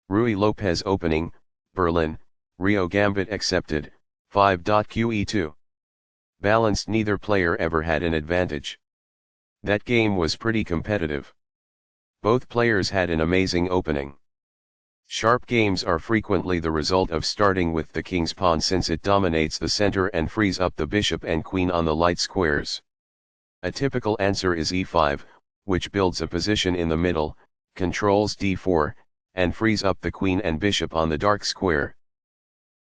Ruy Lopez opening, Berlin, Rio Gambit accepted, 5.QE2. Balanced, neither player ever had an advantage. That game was pretty competitive. Both players had an amazing opening. Sharp games are frequently the result of starting with the king's pawn, since it dominates the center and frees up the bishop and queen on the light squares. A typical answer is e5, which builds a position in the middle, controls d4, and frees up the queen and bishop on the dark square.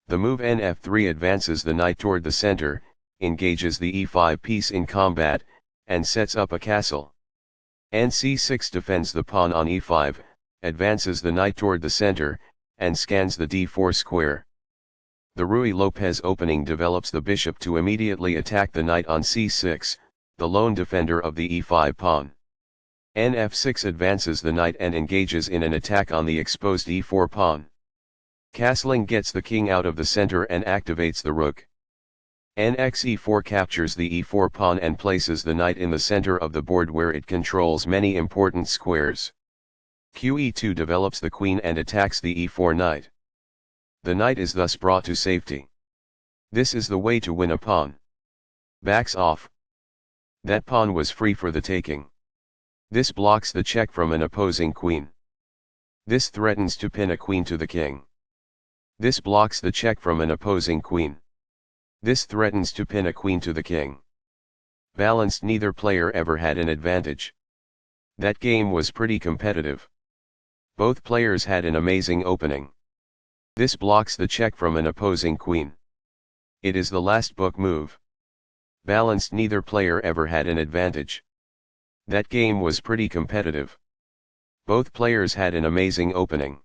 The move nf3 advances the knight toward the center, engages the e5 piece in combat, and sets up a castle. nc6 defends the pawn on e5, advances the knight toward the center, and scans the d4 square. The Ruy Lopez opening develops the bishop to immediately attack the knight on c6, the lone defender of the e5 pawn. nf6 advances the knight and engages in an attack on the exposed e4 pawn. Castling gets the king out of the center and activates the rook. nxe4 captures the e4 pawn and places the knight in the center of the board, where it controls many important squares. qe2 develops the queen and attacks the e4 knight. The knight is thus brought to safety. This is the way to win a pawn. Backs off. That pawn was free for the taking. This blocks the check from an opposing queen. This threatens to pin a queen to the king. This blocks the check from an opposing queen. This threatens to pin a queen to the king. Balanced, neither player ever had an advantage. That game was pretty competitive. Both players had an amazing opening. This blocks the check from an opposing queen. It is the last book move. Balanced, neither player ever had an advantage. That game was pretty competitive. Both players had an amazing opening.